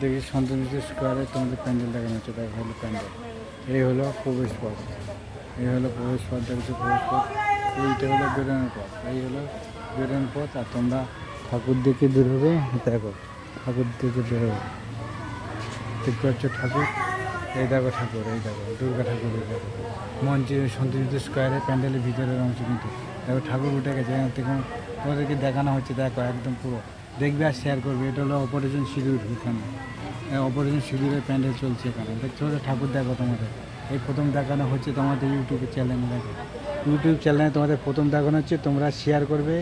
দেখি শান্তিনিকেতন স্কোয়ারে তোমাদের প্যান্ডেল দেখানো হচ্ছে। দেখা হলো প্যান্ডেল, এই হলো প্রবেশ পথ, এই হলো প্রবেশ পথ, দেখছো প্রবেশ পথ, এইটা হলো বেরোনোর পথ, এই হলো বেরোনোর পথ। আর তোমরা ঠাকুর দেখে বেরোবে, দেখো ঠাকুর দেখে বেরোবে, দেখতে পাচ্ছ ঠাকুর, এই দেখো ঠাকুর, এই দেখো দুর্গা ঠাকুর, এই দেখো মঞ্চে শান্তিনিকেতন স্কোয়ারে প্যান্ডেলের ভিতরের অংশ কিন্তু দেখো ঠাকুর উঠে গেছে। দেখুন তোমাদেরকে দেখানো হচ্ছে, দেখো একদম পুরো দেখবে আর শেয়ার করবে। এটা হলো অপারেশন সিঁদুর, এখানে অপারেশন সিঁদুরের প্যান্ডেল চলছে এখানে, দেখছো ঠাকুর। দেখো তোমাদের এই প্রথম দেখানো হচ্ছে তোমাদের ইউটিউবের চ্যানেলে, দেখো ইউটিউব চ্যানেলে তোমাদের প্রথম দেখানো হচ্ছে। তোমরা শেয়ার করবে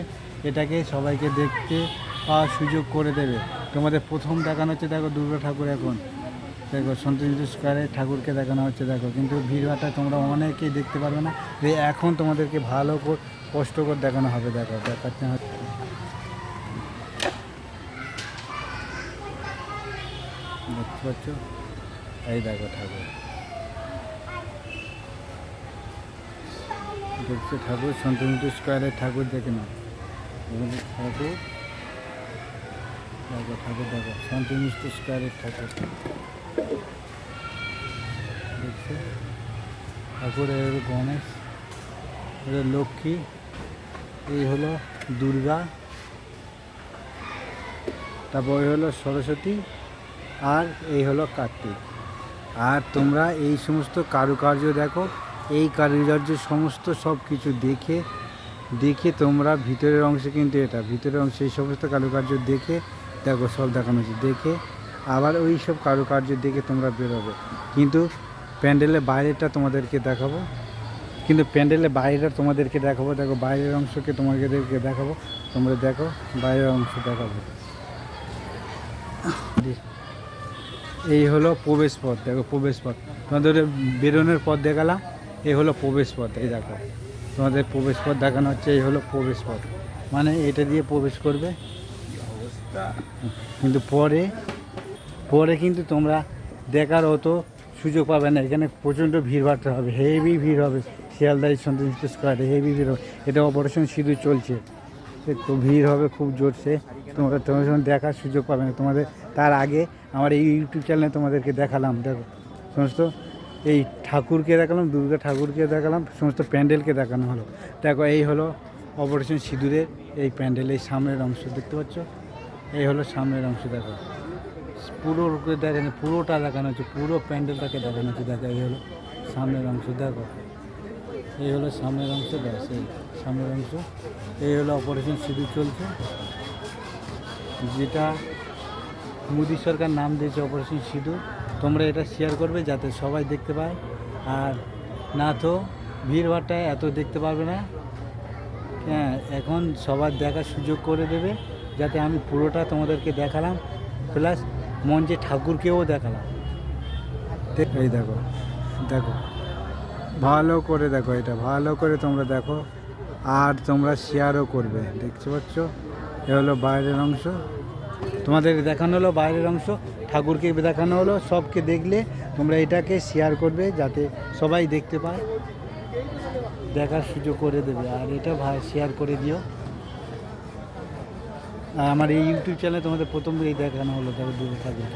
এটাকে, সবাইকে দেখতে পাওয়ার সুযোগ করে দেবে। তোমাদের প্রথম দেখানো হচ্ছে, দেখো দুর্গা ঠাকুর এখন, দেখো শান্তিনিকেতন স্কোয়ারে ঠাকুরকে দেখানো হচ্ছে। দেখো কিন্তু ভিড়ভাড়টা তোমরা অনেকেই দেখতে পারবে না, যে এখন তোমাদেরকে ভালো কষ্ট করে দেখানো হবে। দেখো দেখাচ্ছে, দেখতে পাচ্ছ, এই দেখো ঠাকুর, দেখছো ঠাকুর শান্তিনিকেতন স্কোয়ারে ঠাকুর দেখে নাও। ঠাকুর দেখো, ঠাকুর দেখো শান্তিনিকেতন স্কোয়ারের ঠাকুর, দেখছো ঠাকুর। এর গণেশ, এর লক্ষ্মী, এই হলো দুর্গা, তারপর এই হলো সরস্বতী, আর এই হলো কার্তিক। আর তোমরা এই সমস্ত কারুকার্য দেখো, এই কারুকার্য সমস্ত সব কিছু দেখে দেখে তোমরা ভিতরের অংশে, কিন্তু এটা ভিতরের অংশে এই সমস্ত কারুকার্য দেখে দেখো, সব দেখানো হচ্ছে দেখে, আবার ওই সব কারুকার্য দেখে তোমরা বেরোবে। কিন্তু প্যান্ডেলের বাইরেটা তোমাদেরকে দেখাবো, কিন্তু প্যান্ডেলের বাইরেটা তোমাদেরকে দেখাবো। দেখো বাইরের অংশকে তোমাদেরকে দেখাবো, তোমরা দেখো বাইরের অংশ দেখাবো। এই হলো প্রবেশ পথ, দেখো প্রবেশ পথ, তোমাদের বেরোনোর পথ দেখালাম, এই হলো প্রবেশ পথ। এই দেখো তোমাদের প্রবেশ পথ দেখানো হচ্ছে, এই হলো প্রবেশ পথ, মানে এটা দিয়ে প্রবেশ করবে। কিন্তু পরে পরে কিন্তু তোমরা দেখার অত সুযোগ পাবে না, এখানে প্রচণ্ড ভিড় ভাড়তে হবে, হেভি ভিড় হবে। শিয়ালদাহ শান্তিনিকেতন স্কোয়ারে হেভি ভিড় হবে, এটা অপারেশন সিঁদুর চলছে, তো ভিড় হবে খুব জোরসে। তোমরা যখন দেখার সুযোগ পাবে না তোমাদের। তার আগে আমার এই ইউটিউব চ্যানেলে তোমাদেরকে দেখালাম, দেখো সমস্ত এই ঠাকুরকে দেখালাম, দুর্গা ঠাকুরকে দেখালাম, সমস্ত প্যান্ডেলকে দেখানো হলো। দেখো এই হলো অপারেশন সিঁদুরের এই প্যান্ডেল, এই সামনের অংশ দেখতে পাচ্ছ, এই হলো সামনের অংশ। দেখো পুরো দেখেন, পুরোটা দেখানো হচ্ছে, পুরো প্যান্ডেলটাকে দেখানো হচ্ছে। দেখো এই হলো সামনের অংশ, দেখো এই হলো সামনের অংশ, ব্যাস এই সামনের অংশ। এই হলো অপারেশন সিঁদুর চলছে, যেটা মোদী সরকার নাম দিয়েছে অপারেশন সিঁদুর। তোমরা এটা শেয়ার করবে যাতে সবাই দেখতে পায়, আর না তো ভিড়ভাড়টায় এত দেখতে পারবে না। হ্যাঁ, এখন সবার দেখার সুযোগ করে দেবে, যাতে আমি পুরোটা তোমাদেরকে দেখালাম, প্লাস মঞ্চে ঠাকুরকেও দেখালাম। এই দেখো, দেখো ভালো করে দেখো, এটা ভালো করে তোমরা দেখো, আর তোমরা শেয়ারও করবে। দেখতে পাচ্ছ, এ হলো বাইরের অংশ, তোমাদের দেখানো হলো বাইরের অংশ, ঠাকুরকে দেখানো হলো। সবকে দেখলে তোমরা এটাকে শেয়ার করবে, যাতে সবাই দেখতে পায়, দেখার সুযোগ করে দেবে। আর এটা শেয়ার করে দিও। আর আমার এই ইউটিউব চ্যানেলে তোমাদের প্রথম এই দেখানো হলো, দেখো দুটো ঠাকুর।